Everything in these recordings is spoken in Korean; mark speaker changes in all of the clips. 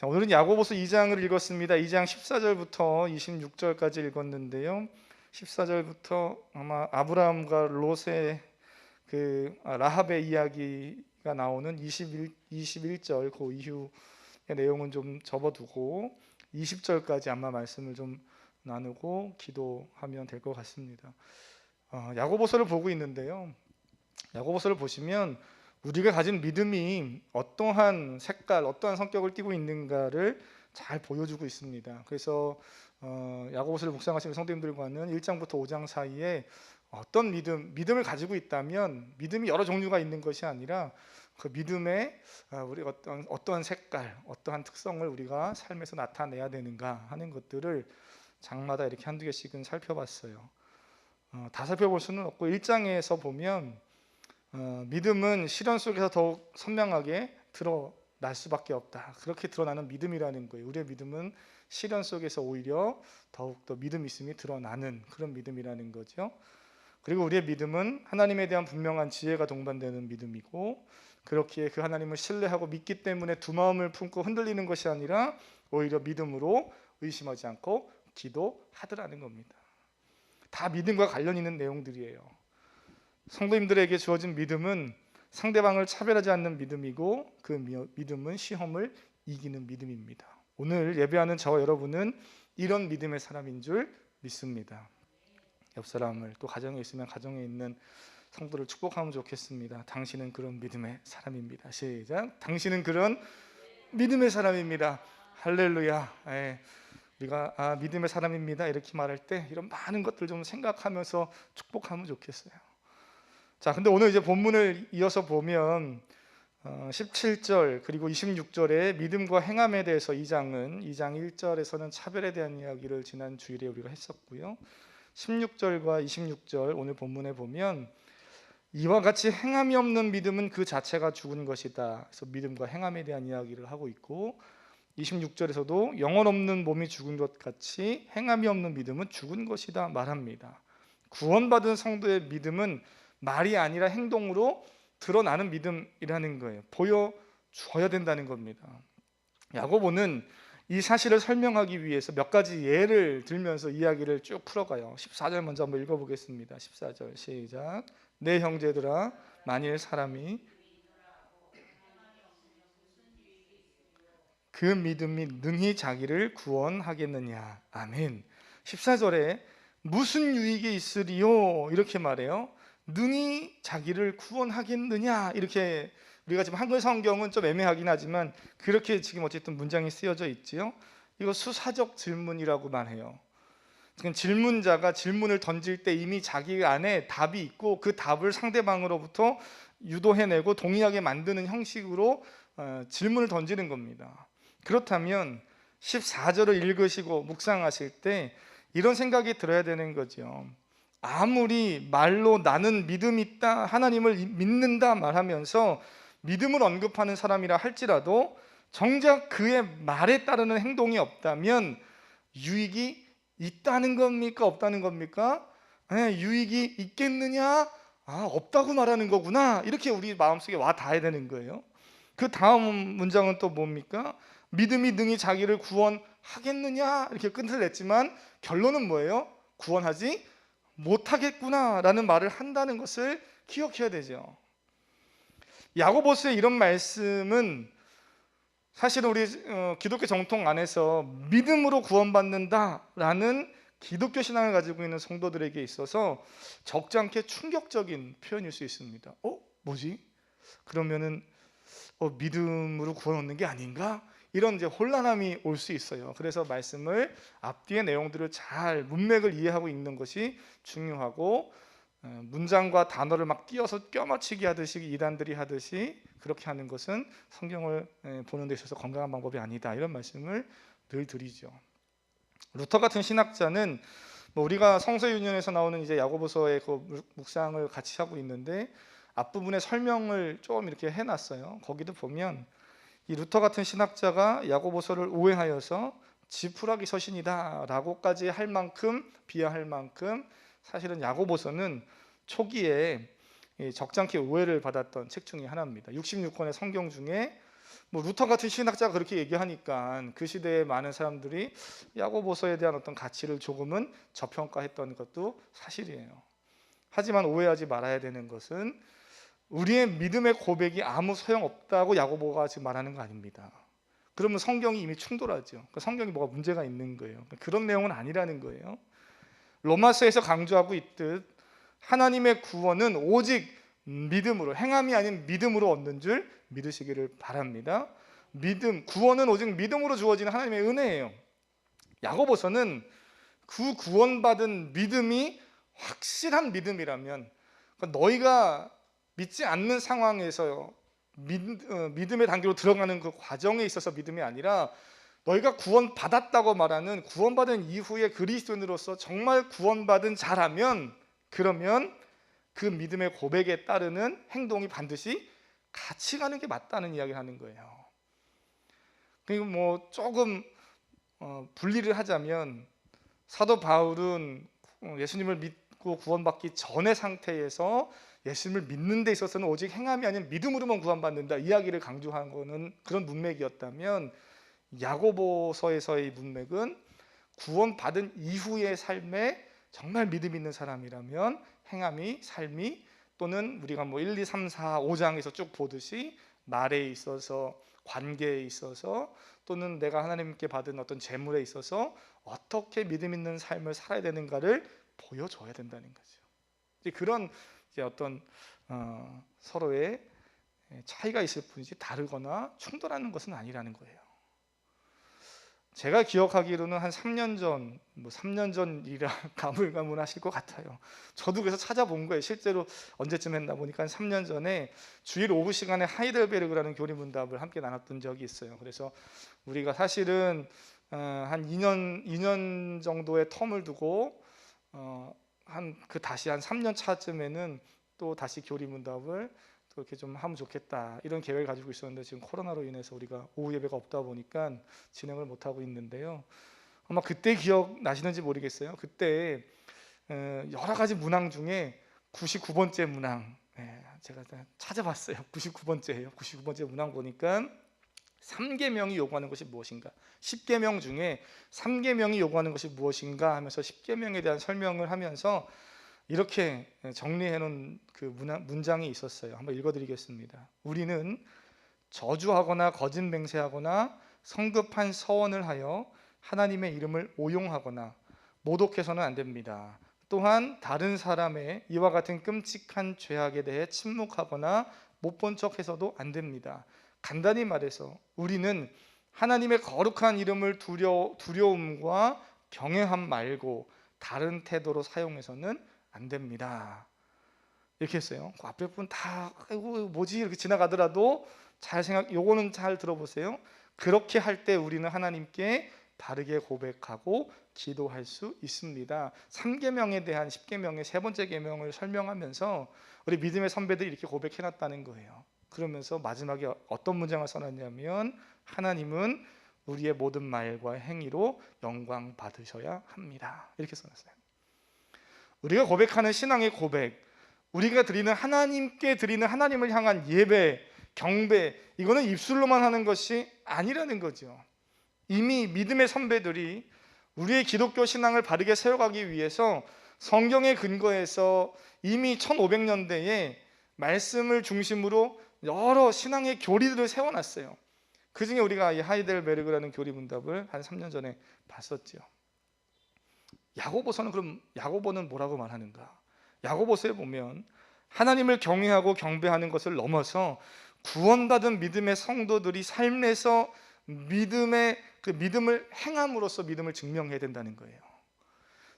Speaker 1: 자, 오늘은 야고보서 2장을 읽었습니다. 2장 14절부터 26절까지 읽었는데요. 14절부터 아마 아브라함과 롯의 라합의 이야기가 나오는 21절 그 이후의 내용은 좀 접어두고 20절까지 아마 말씀을 좀 나누고 기도하면 될 것 같습니다. 야고보서를 보고 있는데요. 야고보서를 보시면 우리가 가진 믿음이 어떠한 색깔, 어떠한 성격을 띠고 있는가를 잘 보여주고 있습니다. 그래서 야고보서를 묵상하시는 성도님들과는 1장부터 5장 사이에 어떤 믿음을 가지고 있다면 믿음이 여러 종류가 있는 것이 아니라 그 믿음에 우리가 어떠한 색깔, 어떠한 특성을 우리가 삶에서 나타내야 되는가 하는 것들을 장마다 이렇게 한두 개씩은 살펴봤어요. 다 살펴볼 수는 없고 1장에서 보면 믿음은 시련 속에서 더욱 선명하게 드러날 수밖에 없다. 그렇게 드러나는 믿음이라는 거예요. 우리의 믿음은 시련 속에서 오히려 더욱더 믿음 있음이 드러나는 그런 믿음이라는 거죠. 그리고 우리의 믿음은 하나님에 대한 분명한 지혜가 동반되는 믿음이고, 그렇기에 그 하나님을 신뢰하고 믿기 때문에 두 마음을 품고 흔들리는 것이 아니라 오히려 믿음으로 의심하지 않고 기도하더라는 겁니다. 다 믿음과 관련 있는 내용들이에요. 성도님들에게 주어진 믿음은 상대방을 차별하지 않는 믿음이고, 그 믿음은 시험을 이기는 믿음입니다. 오늘 예배하는 저와 여러분은 이런 믿음의 사람인 줄 믿습니다. 옆 사람을, 또 가정에 있으면 가정에 있는 성도를 축복하면 좋겠습니다. 당신은 그런 믿음의 사람입니다. 시작. 당신은 그런 믿음의 사람입니다. 할렐루야. 우리가 믿음의 사람입니다 이렇게 말할 때 이런 많은 것들 좀 생각하면서 축복하면 좋겠어요. 자, 근데 오늘 이제 본문을 이어서 보면 17절 그리고 26절에 믿음과 행함에 대해서 2장 1절에서는 차별에 대한 이야기를 지난 주일에 우리가 했었고요. 16절과 26절 오늘 본문에 보면 이와 같이 행함이 없는 믿음은 그 자체가 죽은 것이다. 그래서 믿음과 행함에 대한 이야기를 하고 있고, 26절에서도 영혼 없는 몸이 죽은 것 같이 행함이 없는 믿음은 죽은 것이다 말합니다. 구원받은 성도의 믿음은 말이 아니라 행동으로 드러나는 믿음이라는 거예요. 보여줘야 된다는 겁니다. 야고보는 이 사실을 설명하기 위해서 몇 가지 예를 들면서 이야기를 쭉 풀어가요. 14절 먼저 한번 읽어보겠습니다. 14절 시작. 내 형제들아, 만일 사람이 그 믿음이 능히 자기를 구원하겠느냐. 아멘. 14절에 무슨 유익이 있으리요? 이렇게 말해요. 능히 자기를 구원하겠느냐, 이렇게 우리가 지금 한글 성경은 좀 애매하긴 하지만 그렇게 지금 어쨌든 문장이 쓰여져 있지요. 이거 수사적 질문이라고만 해요. 질문자가 질문을 던질 때 이미 자기 안에 답이 있고 그 답을 상대방으로부터 유도해내고 동의하게 만드는 형식으로 질문을 던지는 겁니다. 그렇다면 14절을 읽으시고 묵상하실 때 이런 생각이 들어야 되는 거죠. 아무리 말로 나는 믿음 있다, 하나님을 믿는다 말하면서 믿음을 언급하는 사람이라 할지라도 정작 그의 말에 따르는 행동이 없다면 유익이 있다는 겁니까? 없다는 겁니까? 유익이 있겠느냐? 없다고 말하는 거구나. 이렇게 우리 마음속에 와 닿아야 되는 거예요. 그 다음 문장은 또 뭡니까? 믿음이 능히 자기를 구원하겠느냐? 이렇게 끝을 냈지만 결론은 뭐예요? 구원하지 못하겠구나라는 말을 한다는 것을 기억해야 되죠. 야고보서의 이런 말씀은 사실은 우리 기독교 정통 안에서 믿음으로 구원받는다라는 기독교 신앙을 가지고 있는 성도들에게 있어서 적지 않게 충격적인 표현일 수 있습니다. 뭐지? 그러면은 믿음으로 구원 얻는 게 아닌가? 이런 이제 혼란함이 올 수 있어요. 그래서 말씀을 앞뒤의 내용들을 잘 문맥을 이해하고 읽는 것이 중요하고, 문장과 단어를 막 띄어서 껴맞추기 하듯이 이단들이 하듯이 그렇게 하는 것은 성경을 보는 데 있어서 건강한 방법이 아니다, 이런 말씀을 늘 드리죠. 루터 같은 신학자는 우리가 성서윤언에서 나오는 이제 야고보서의 그 묵상을 같이 하고 있는데 앞부분에 설명을 좀 이렇게 해놨어요. 거기도 보면 이 루터 같은 신학자가 야고보서를 오해하여서 지푸라기 서신이다 라고까지 할 만큼, 비하할 만큼 사실은 야고보서는 초기에 적잖게 오해를 받았던 책 중에 하나입니다. 66권의 성경 중에 뭐 루터 같은 신학자가 그렇게 얘기하니까 그 시대에 많은 사람들이 야고보서에 대한 어떤 가치를 조금은 저평가했던 것도 사실이에요. 하지만 오해하지 말아야 되는 것은 우리의 믿음의 고백이 아무 소용없다고 야고보가 지금 말하는 거 아닙니다. 그러면 성경이 이미 충돌하죠. 성경이 뭐가 문제가 있는 거예요. 그런 내용은 아니라는 거예요. 로마서에서 강조하고 있듯 하나님의 구원은 오직 믿음으로, 행함이 아닌 믿음으로 얻는 줄 믿으시기를 바랍니다. 구원은 오직 믿음으로 주어지는 하나님의 은혜예요. 야고보서는 그 구원받은 믿음이 확실한 믿음이라면, 그러니까 너희가 믿지 않는 상황에서 믿음의 단계로 들어가는 그 과정에 있어서 믿음이 아니라 너희가 구원받았다고 말하는 구원받은 이후에 그리스도인으로서 정말 구원받은 자라면, 그러면 그 믿음의 고백에 따르는 행동이 반드시 같이 가는 게 맞다는 이야기를 하는 거예요. 그리고 뭐 조금 분리를 하자면 사도 바울은 예수님을 믿고 구원받기 전의 상태에서 예수님을 믿는 데 있어서는 오직 행함이 아닌 믿음으로만 구원받는다 이야기를 강조한 거는 그런 문맥이었다면, 야고보서에서의 문맥은 구원받은 이후의 삶에 정말 믿음 있는 사람이라면 행함이, 삶이, 또는 우리가 뭐 1, 2, 3, 4, 5장에서 쭉 보듯이 말에 있어서, 관계에 있어서, 또는 내가 하나님께 받은 어떤 재물에 있어서 어떻게 믿음 있는 삶을 살아야 되는가를 보여줘야 된다는 거죠. 이제 그런 어떤 서로의 차이가 있을 뿐이지 다르거나 충돌하는 것은 아니라는 거예요. 제가 기억하기로는 한 3년 전, 3년 전이라 가물가물하실 것 같아요. 저도 그래서 찾아본 거예요. 실제로 언제쯤 했나 보니까 한 3년 전에 주일 오후 시간에 하이델베르그라는 교리문답을 함께 나눴던 적이 있어요. 그래서 우리가 사실은 한 2년 정도의 텀을 두고 다시 한 3년 차쯤에는 또 다시 교리문답을 또 이렇게 좀 하면 좋겠다 이런 계획을 가지고 있었는데, 지금 코로나로 인해서 우리가 오후 예배가 없다 보니까 진행을 못 하고 있는데요. 아마 그때 기억 나시는지 모르겠어요. 그때 여러 가지 문항 중에 99번째 문항, 제가 찾아봤어요. 99번째예요. 99번째 문항 보니까 3계명이 요구하는 것이 무엇인가, 10계명 중에 3계명이 요구하는 것이 무엇인가 하면서 10계명에 대한 설명을 하면서 이렇게 정리해 놓은 그 문장이 있었어요. 한번 읽어드리겠습니다. 우리는 저주하거나 거짓 맹세하거나 성급한 서원을 하여 하나님의 이름을 오용하거나 모독해서는 안 됩니다. 또한 다른 사람의 이와 같은 끔찍한 죄악에 대해 침묵하거나 못 본 척해서도 안 됩니다. 간단히 말해서 우리는 하나님의 거룩한 이름을 두려움과 경외함 말고 다른 태도로 사용해서는 안 됩니다. 이렇게 했어요. 그 앞에 분 다 아이고 뭐지 이렇게 지나가더라도 요거는 잘 들어보세요. 그렇게 할 때 우리는 하나님께 바르게 고백하고 기도할 수 있습니다. 3계명에 대한 10계명의 세 번째 계명을 설명하면서 우리 믿음의 선배들이 이렇게 고백해 놨다는 거예요. 그러면서 마지막에 어떤 문장을 써놨냐면, 하나님은 우리의 모든 말과 행위로 영광 받으셔야 합니다. 이렇게 써놨어요. 우리가 고백하는 신앙의 고백, 우리가 드리는 하나님께 드리는 하나님을 향한 예배, 경배, 이거는 입술로만 하는 것이 아니라는 거죠. 이미 믿음의 선배들이 우리의 기독교 신앙을 바르게 세워가기 위해서 성경의 근거에서 이미 1500년대에 말씀을 중심으로 여러 신앙의 교리들을 세워놨어요. 그 중에 우리가 이 하이델베르그라는 교리 문답을 한 3년 전에 봤었죠. 야고보는 뭐라고 말하는가? 야고보서에 보면 하나님을 경외하고 경배하는 것을 넘어서 구원받은 믿음의 성도들이 삶에서 믿음을 행함으로써 믿음을 증명해야 된다는 거예요.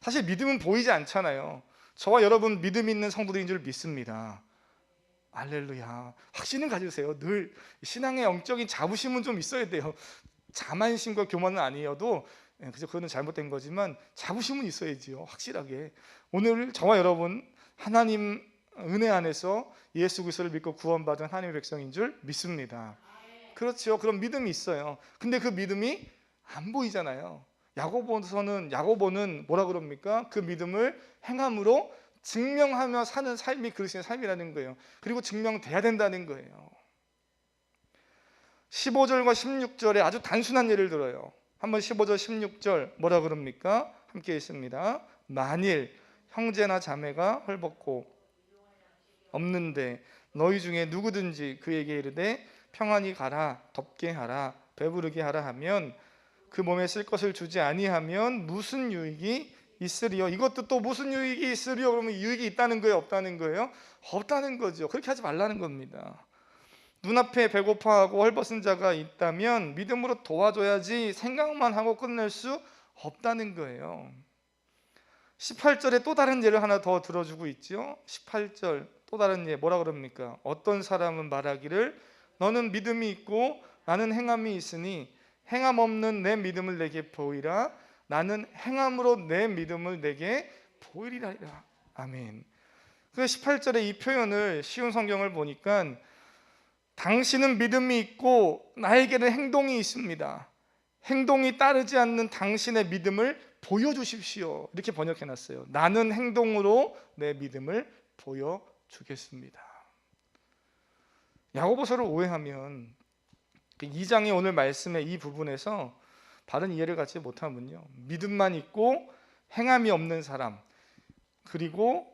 Speaker 1: 사실 믿음은 보이지 않잖아요. 저와 여러분 믿음 있는 성도들인 줄 믿습니다. 할렐루야. 확신을 가지세요. 늘 신앙의 영적인 자부심은 좀 있어야 돼요. 자만심과 교만은 아니어도, 그죠? 그거는 잘못된 거지만 자부심은 있어야지요. 확실하게. 오늘 저와 여러분 하나님 은혜 안에서 예수 그리스도를 믿고 구원받은 하나님의 백성인 줄 믿습니다. 그렇죠. 그런 믿음이 있어요. 근데 그 믿음이 안 보이잖아요. 야고보는 뭐라 그럽니까? 그 믿음을 행함으로 증명하며 사는 삶이 그리스도의 삶이라는 거예요. 그리고 증명돼야 된다는 거예요. 15절과 16절에 아주 단순한 예를 들어요. 한번 15절 16절 뭐라 그럽니까? 함께 있습니다. 만일 형제나 자매가 헐벗고 없는데 너희 중에 누구든지 그에게 이르되 평안히 가라, 덥게 하라, 배부르게 하라 하면 그 몸에 쓸 것을 주지 아니하면 무슨 유익이 있으리요? 이것도 또 무슨 유익이 있으리요? 그러면 유익이 있다는 거예요? 없다는 거예요? 없다는 거죠. 그렇게 하지 말라는 겁니다. 눈앞에 배고파하고 헐벗은 자가 있다면 믿음으로 도와줘야지 생각만 하고 끝낼 수 없다는 거예요. 18절에 또 다른 예를 하나 더 들어주고 있죠. 18절 또 다른 예 뭐라 그럽니까? 어떤 사람은 말하기를 너는 믿음이 있고 나는 행함이 있으니 행함 없는 내 믿음을 내게 보이라. 나는 행함으로 내 믿음을 내게 보이리라. 아멘. 그 18절에 이 표현을 쉬운 성경을 보니까 당신은 믿음이 있고 나에게는 행동이 있습니다. 행동이 따르지 않는 당신의 믿음을 보여주십시오. 이렇게 번역해놨어요. 나는 행동으로 내 믿음을 보여주겠습니다. 야고보서를 오해하면 2장의 오늘 말씀의 이 부분에서 바른 이해를 갖지 못하면요, 믿음만 있고 행함이 없는 사람, 그리고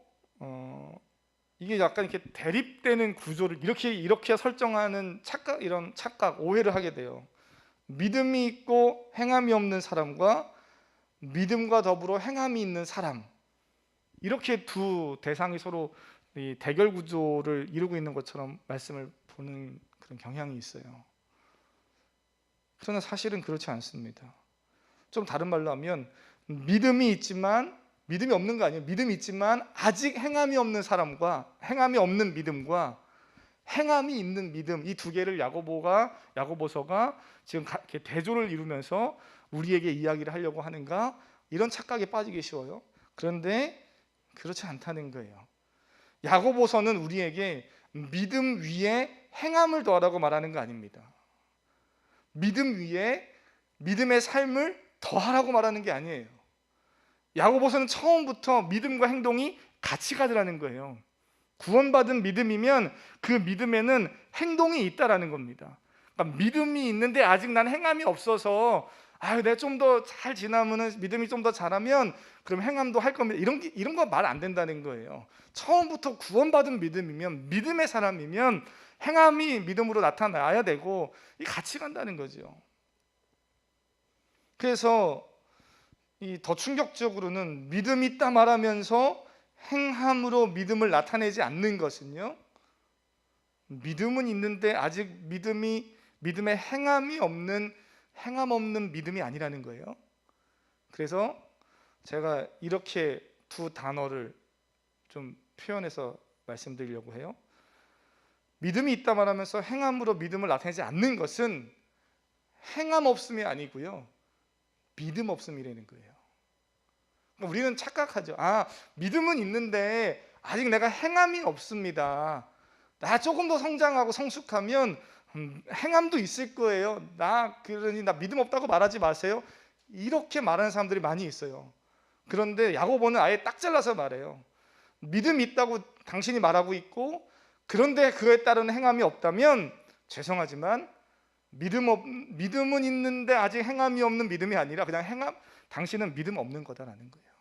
Speaker 1: 이게 약간 이렇게 대립되는 구조를 이렇게 설정하는 이런 착각, 오해를 하게 돼요. 믿음이 있고 행함이 없는 사람과 믿음과 더불어 행함이 있는 사람, 이렇게 두 대상이 서로 이 대결 구조를 이루고 있는 것처럼 말씀을 보는 그런 경향이 있어요. 그러나 사실은 그렇지 않습니다. 좀 다른 말로 하면 믿음이 있지만 믿음이 없는 거 아니에요. 믿음이 있지만 아직 행함이 없는 사람과 행함이 없는 믿음과 행함이 있는 믿음, 이 두 개를 야고보서가 지금 이렇게 대조를 이루면서 우리에게 이야기를 하려고 하는가, 이런 착각에 빠지기 쉬워요. 그런데 그렇지 않다는 거예요. 야고보서는 우리에게 믿음 위에 행함을 더하라고 말하는 거 아닙니다. 믿음 위에 믿음의 삶을 더하라고 말하는 게 아니에요. 야고보서는 처음부터 믿음과 행동이 같이 가더라는 거예요. 구원받은 믿음이면 그 믿음에는 행동이 있다라는 겁니다. 그러니까 믿음이 있는데 아직 난 행함이 없어서 내가 좀 더 잘 지나면은, 믿음이 좀 더 잘하면 그럼 행함도 할 겁니다, 이런 거 말 안 된다는 거예요. 처음부터 구원받은 믿음이면, 믿음의 사람이면 행함이 믿음으로 나타나야 되고, 이 같이 간다는 거죠. 그래서 이 더 충격적으로는 믿음이 있다 말하면서 행함으로 믿음을 나타내지 않는 것은요, 믿음은 있는데 아직 믿음의 행함이 없는, 행함 없는 믿음이 아니라는 거예요. 그래서 제가 이렇게 두 단어를 좀 표현해서 말씀드리려고 해요. 믿음이 있다 말하면서 행함으로 믿음을 나타내지 않는 것은 행함 없음이 아니고요, 믿음 없음이라는 거예요. 우리는 착각하죠. 믿음은 있는데 아직 내가 행함이 없습니다. 나 조금 더 성장하고 성숙하면 행함도 있을 거예요. 그러니 나 믿음 없다고 말하지 마세요. 이렇게 말하는 사람들이 많이 있어요. 그런데 야고보는 아예 딱 잘라서 말해요. 믿음이 있다고 당신이 말하고 있고, 그런데 그에 따른 행함이 없다면 죄송하지만 믿음은 있는데 아직 행함이 없는 믿음이 아니라 그냥 당신은 믿음 없는 거다라는 거예요.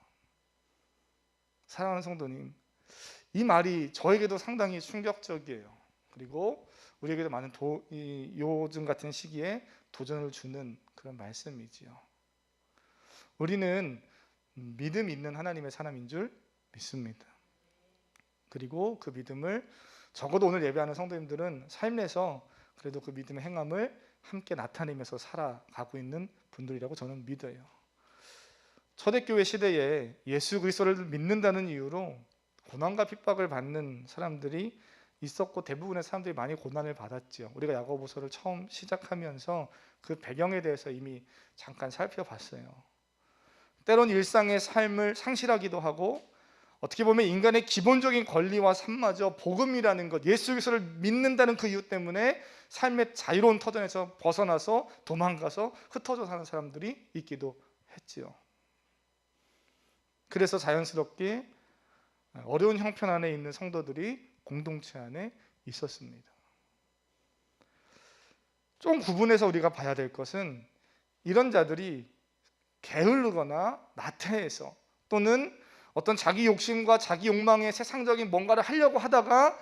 Speaker 1: 사랑하는 성도님, 이 말이 저에게도 상당히 충격적이에요. 그리고 우리에게도 많은 요즘 같은 시기에 도전을 주는 그런 말씀이지요. 우리는 믿음 있는 하나님의 사람인 줄 믿습니다. 그리고 그 믿음을 적어도 오늘 예배하는 성도님들은 삶에서 그래도 그 믿음의 행함을 함께 나타내면서 살아가고 있는 분들이라고 저는 믿어요. 초대교회 시대에 예수 그리스도를 믿는다는 이유로 고난과 핍박을 받는 사람들이 있었고, 대부분의 사람들이 많이 고난을 받았죠. 우리가 야고보서를 처음 시작하면서 그 배경에 대해서 이미 잠깐 살펴봤어요. 때론 일상의 삶을 상실하기도 하고, 어떻게 보면 인간의 기본적인 권리와 삶마저 복음이라는 것, 예수 그리스도를 믿는다는 그 이유 때문에 삶의 자유로운 터전에서 벗어나서 도망가서 흩어져 사는 사람들이 있기도 했지요. 그래서 자연스럽게 어려운 형편 안에 있는 성도들이 공동체 안에 있었습니다. 좀 구분해서 우리가 봐야 될 것은 이런 자들이 게으르거나 나태해서 또는 어떤 자기 욕심과 자기 욕망에 세상적인 뭔가를 하려고 하다가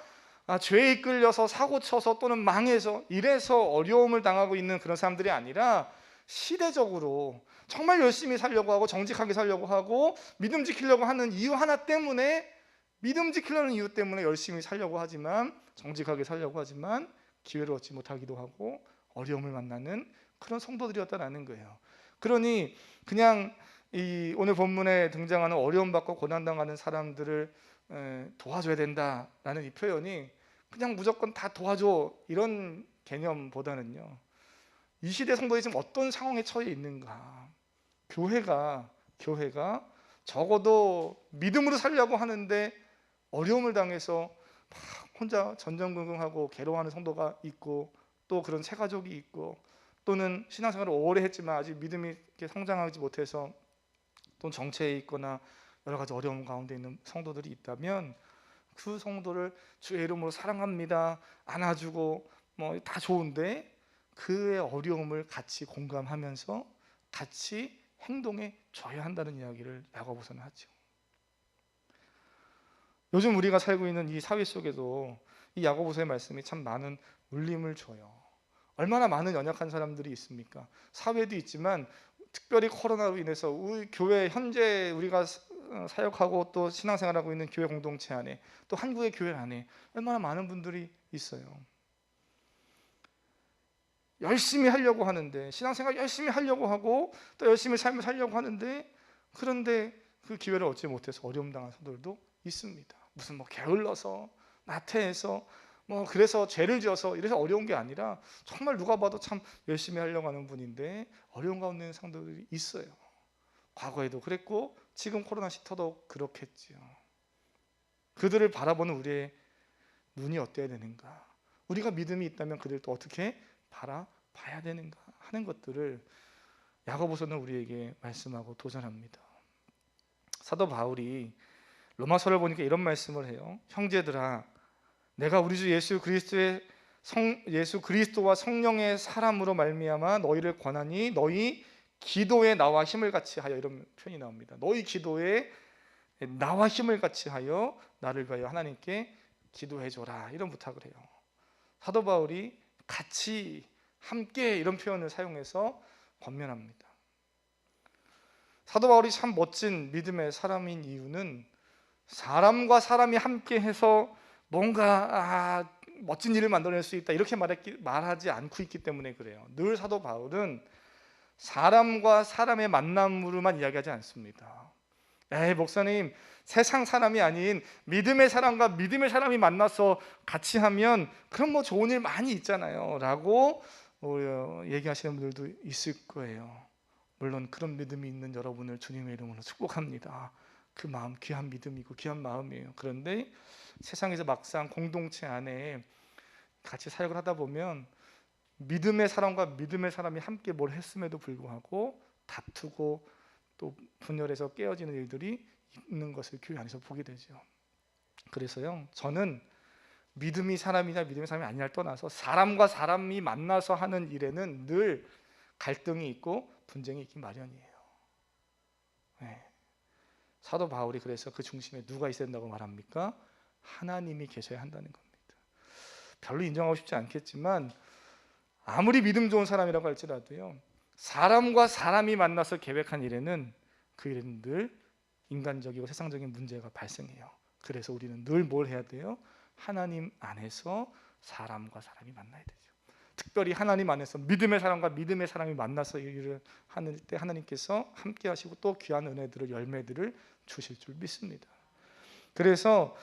Speaker 1: 죄에 이끌려서 사고 쳐서 또는 망해서 이래서 어려움을 당하고 있는 그런 사람들이 아니라 시대적으로 정말 열심히 살려고 하고 정직하게 살려고 하고 믿음 지키려고 하는 이유 하나 때문에, 믿음 지키려는 이유 때문에 열심히 살려고 하지만, 정직하게 살려고 하지만 기회를 얻지 못하기도 하고 어려움을 만나는 그런 성도들이었다라는 거예요. 그러니 그냥 이 오늘 본문에 등장하는 어려움 받고 고난 당하는 사람들을 도와줘야 된다라는 이 표현이 그냥 무조건 다 도와줘 이런 개념보다는요, 이 시대 성도들이 지금 어떤 상황에 처해 있는가, 교회가 적어도 믿음으로 살려고 하는데 어려움을 당해서 막 혼자 전전긍긍하고 괴로워하는 성도가 있고, 또 그런 새가족이 있고, 또는 신앙생활을 오래 했지만 아직 믿음이 이렇게 성장하지 못해서 또 정체에 있거나 여러 가지 어려움 가운데 있는 성도들이 있다면 그 성도를 주의 이름으로 사랑합니다, 안아주고 뭐 다 좋은데 그의 어려움을 같이 공감하면서 같이 행동에 줘야 한다는 이야기를 야고보서는 하죠. 요즘 우리가 살고 있는 이 사회 속에도 이 야고보서의 말씀이 참 많은 울림을 줘요. 얼마나 많은 연약한 사람들이 있습니까? 사회도 있지만 특별히 코로나로 인해서 우리 교회, 현재 우리가 사역하고 또 신앙생활하고 있는 교회 공동체 안에, 또 한국의 교회 안에 얼마나 많은 분들이 있어요. 열심히 하려고 하는데, 신앙생활 열심히 하려고 하고 또 열심히 삶을 살려고 하는데, 그런데 그 기회를 얻지 못해서 어려움 당한 성도들도 있습니다. 무슨 뭐 게을러서, 나태해서, 뭐 그래서 죄를 지어서 이래서 어려운 게 아니라 정말 누가 봐도 참 열심히 하려고 하는 분인데 어려운 가운데 있는 성도들이 있어요. 과거에도 그랬고 지금 코로나 시터도 그렇겠지요. 그들을 바라보는 우리의 눈이 어때야 되는가, 우리가 믿음이 있다면 그들을 또 어떻게 바라봐야 되는가 하는 것들을 야고보서는 우리에게 말씀하고 도전합니다. 사도 바울이 로마서를 보니까 이런 말씀을 해요. 형제들아, 내가 우리 주 예수 그리스도와 성령의 사람으로 말미암아 너희를 권하니 너희 기도에 나와 힘을 같이 하여, 이런 표현이 나옵니다. 너희 기도에 나와 힘을 같이 하여 나를 위하여 하나님께 기도해 줘라, 이런 부탁을 해요. 사도 바울이 같이, 함께 이런 표현을 사용해서 권면합니다. 사도 바울이 참 멋진 믿음의 사람인 이유는 사람과 사람이 함께 해서 뭔가 멋진 일을 만들어낼 수 있다 이렇게 말하지 않고 있기 때문에 그래요. 늘 사도 바울은 사람과 사람의 만남으로만 이야기하지 않습니다. 목사님, 세상 사람이 아닌 믿음의 사람과 믿음의 사람이 만나서 같이 하면 그럼 뭐 좋은 일 많이 있잖아요 라고 얘기하시는 분들도 있을 거예요. 물론 그런 믿음이 있는 여러분을 주님의 이름으로 축복합니다. 그 마음 귀한 믿음이고 귀한 마음이에요. 그런데 세상에서 막상 공동체 안에 같이 사역을 하다 보면 믿음의 사람과 믿음의 사람이 함께 뭘 했음에도 불구하고 다투고 또 분열해서 깨어지는 일들이 있는 것을 교회 안에서 보게 되죠. 그래서요, 저는 믿음이 사람이냐 믿음의 사람이 아니냐를 떠나서 사람과 사람이 만나서 하는 일에는 늘 갈등이 있고 분쟁이 있기 마련이에요. 사도 바울이 그래서 그 중심에 누가 있어야 된다고 말합니까? 하나님이 계셔야 한다는 겁니다. 별로 인정하고 싶지 않겠지만 아무리 믿음 좋은 사람이라고 할지라도요, 사람과 사람이 만나서 계획한 일에는 그 일에는 늘 인간적이고 세상적인 문제가 발생해요. 그래서 우리는 늘 뭘 해야 돼요? 하나님 안에서 사람과 사람이 만나야 되죠. 특별히 하나님 안에서 믿음의 사람과 믿음의 사람이 만나서 일을 하는 때 하나님께서 함께 하시고 또 귀한 은혜들을, 열매들을 주실 줄 믿습니다. 그래서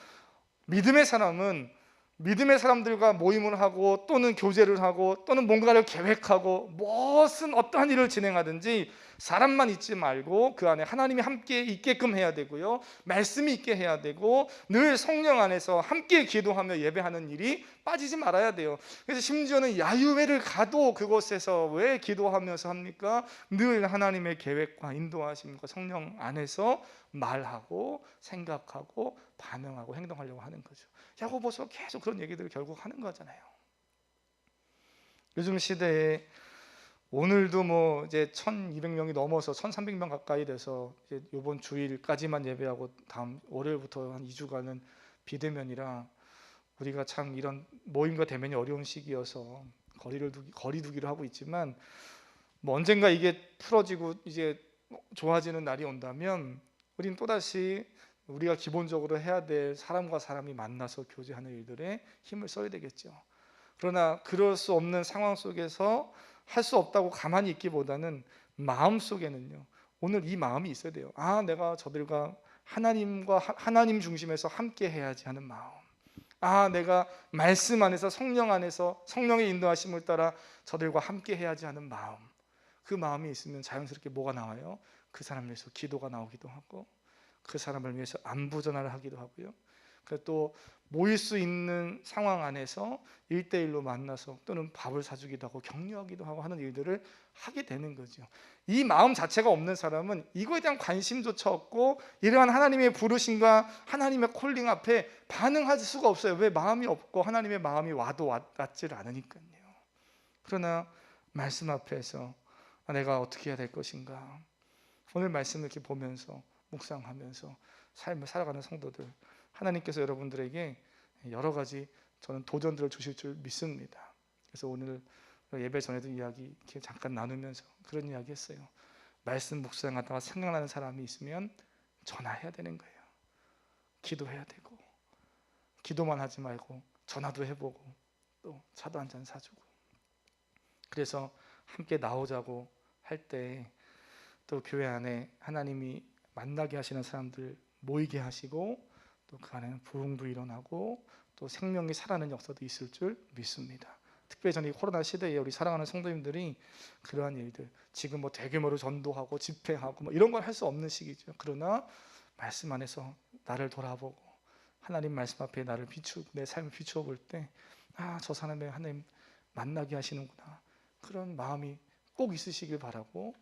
Speaker 1: 믿음의 사람은 믿음의 사람들과 모임을 하고 또는 교제를 하고 또는 뭔가를 계획하고 무슨 어떠한 일을 진행하든지 사람만 있지 말고 그 안에 하나님이 함께 있게끔 해야 되고요, 말씀이 있게 해야 되고 늘 성령 안에서 함께 기도하며 예배하는 일이 빠지지 말아야 돼요. 그래서 심지어는 야유회를 가도 그곳에서 왜 기도하면서 합니까? 늘 하나님의 계획과 인도하심과 성령 안에서 말하고 생각하고 반응하고 행동하려고 하는 거죠. 야고보서 계속 그런 얘기들을 결국 하는 거잖아요. 요즘 시대에 오늘도 뭐 이제 1,200명이 넘어서 1,300명 가까이 돼서 이제 이번 주일까지만 예배하고 다음 월요일부터 한 2주간은 비대면이라 우리가 참 이런 모임과 대면이 어려운 시기여서 거리 두기를 하고 있지만 뭐 언젠가 이게 풀어지고 이제 좋아지는 날이 온다면 우린 또다시 우리가 기본적으로 해야 될 사람과 사람이 만나서 교제하는 일들에 힘을 써야 되겠죠. 그러나 그럴 수 없는 상황 속에서 할 수 없다고 가만히 있기보다는 마음 속에는요, 오늘 이 마음이 있어야 돼요. 아, 내가 저들과 하나님 중심에서 함께 해야지 하는 마음. 아, 내가 말씀 안에서 성령 안에서 성령의 인도하심을 따라 저들과 함께 해야지 하는 마음. 그 마음이 있으면 자연스럽게 뭐가 나와요? 그 사람을 위해서 기도가 나오기도 하고 그 사람을 위해서 안부 전화를 하기도 하고요. 또 모일 수 있는 상황 안에서 1대1로 만나서 또는 밥을 사주기도 하고 격려하기도 하고 하는 일들을 하게 되는 거죠. 이 마음 자체가 없는 사람은 이거에 대한 관심조차 없고 이러한 하나님의 부르심과 하나님의 콜링 앞에 반응할 수가 없어요. 왜? 마음이 없고 하나님의 마음이 와도 왔질 않으니까요. 그러나 말씀 앞에서 내가 어떻게 해야 될 것인가, 오늘 말씀을 이렇게 보면서 묵상하면서 삶을 살아가는 성도들, 하나님께서 여러분들에게 여러 가지 저는 도전들을 주실 줄 믿습니다. 그래서 오늘 예배 전에도 이야기 이렇게 잠깐 나누면서 그런 이야기 했어요. 말씀 묵상하다가 생각나는 사람이 있으면 전화해야 되는 거예요. 기도해야 되고, 기도만 하지 말고 전화도 해보고 또 차도 한 잔 사주고. 그래서 함께 나오자고 할 때 또 교회 안에 하나님이 만나게 하시는 사람들 모이게 하시고 또 그 안에는 부흥도 일어나고 또 생명이 살아나는 역사도 있을 줄 믿습니다. 특별히 저는 이 코로나 시대에 우리 사랑하는 성도님들이 그러한 일들, 지금 뭐 대규모로 전도하고 집회하고 뭐 이런 걸 할 수 없는 시기죠. 그러나 말씀 안에서 나를 돌아보고 하나님 말씀 앞에 나를 비추고 내 삶을 비추어 볼 때, 아, 저 사람의 하나님 만나게 하시는구나, 그런 마음이 꼭 있으시길 바라고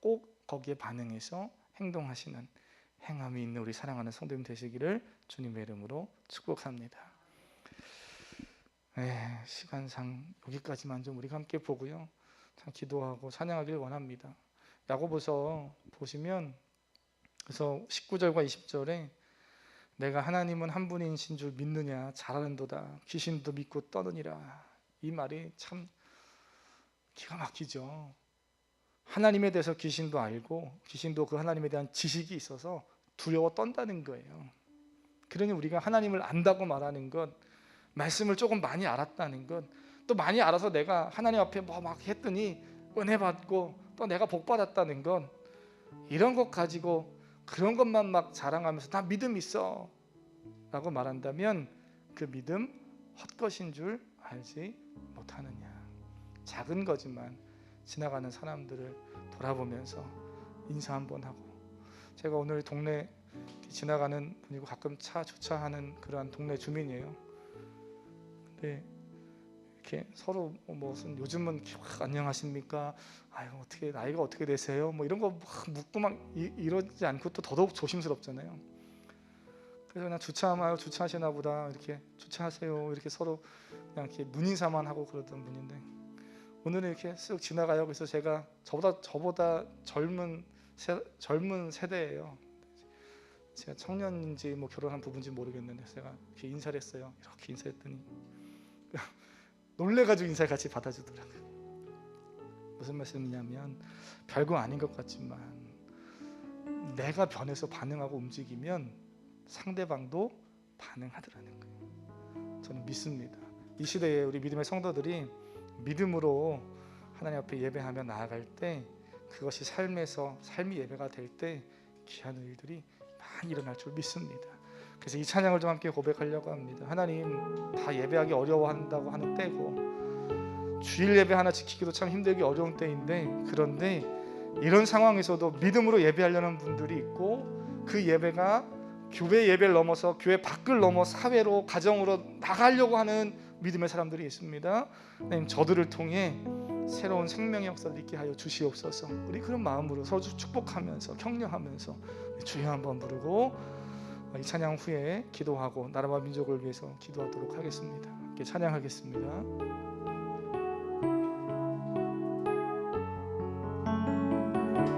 Speaker 1: 꼭 거기에 반응해서 행동하시는 행함이 있는 우리 사랑하는 성도님 되시기를 주님의 이름으로 축복합니다. 시간상 여기까지만 좀 우리가 함께 보고요, 참 기도하고 찬양하길 원합니다. 야고보서 보시면 그래서 19절과 20절에 내가 하나님은 한 분이신 줄 믿느냐 잘하는도다 귀신도 믿고 떠느니라. 이 말이 참 기가 막히죠. 하나님에 대해서 귀신도 알고 귀신도 그 하나님에 대한 지식이 있어서 두려워 떤다는 거예요. 그러니 우리가 하나님을 안다고 말하는 것, 말씀을 조금 많이 알았다는 것, 또 많이 알아서 내가 하나님 앞에 뭐 막 했더니 은혜 받고 또 내가 복 받았다는 것, 이런 것 가지고 그런 것만 막 자랑하면서 나 믿음 있어 라고 말한다면 그 믿음 헛것인 줄 알지 못하느냐. 작은 거지만 지나가는 사람들을 돌아보면서 인사 한번 하고, 제가 오늘 동네 지나가는 분이고 가끔 차 주차하는 그러한 동네 주민이에요. 근데 이렇게 서로 무슨 요즘은 안녕하십니까? 아유 어떻게 나이가 어떻게 되세요? 뭐 이런 거 묻고 막 이러지 않고 또 더더욱 조심스럽잖아요. 그래서 그냥 주차하시나 보다 이렇게 주차하세요 이렇게 서로 그냥 이렇게 눈인사만 하고 그러던 분인데 오늘은 이렇게 쓱 지나가요. 그래서 제가 저보다 젊은 세대예요. 제가 청년인지 뭐 결혼한 부부인지 모르겠는데 제가 이렇게 인사를 했어요. 이렇게 인사했더니 놀래가지고 인사를 같이 받아주더라고요. 무슨 말씀이냐면 별거 아닌 것 같지만 내가 변해서 반응하고 움직이면 상대방도 반응하더라는 거예요. 저는 믿습니다. 이 시대에 우리 믿음의 성도들이 믿음으로 하나님 앞에 예배하며 나아갈 때 그것이 삶이 예배가 될 때 귀한 일들이 많이 일어날 줄 믿습니다. 그래서 이 찬양을 좀 함께 고백하려고 합니다. 하나님, 다 예배하기 어려워한다고 하는 때고 주일 예배 하나 지키기도 참 힘들기 어려운 때인데, 그런데 이런 상황에서도 믿음으로 예배하려는 분들이 있고 그 예배가 교회 예배를 넘어서 교회 밖을 넘어 사회로 가정으로 나가려고 하는 믿음의 사람들이 있습니다. 하나님, 저들을 통해 새로운 생명의 역사를 있게 하여 주시옵소서. 우리 그런 마음으로 서로 축복하면서 격려하면서 주여 한번 부르고 이 찬양 후에 기도하고 나라와 민족을 위해서 기도하도록 하겠습니다. 함께 찬양하겠습니다.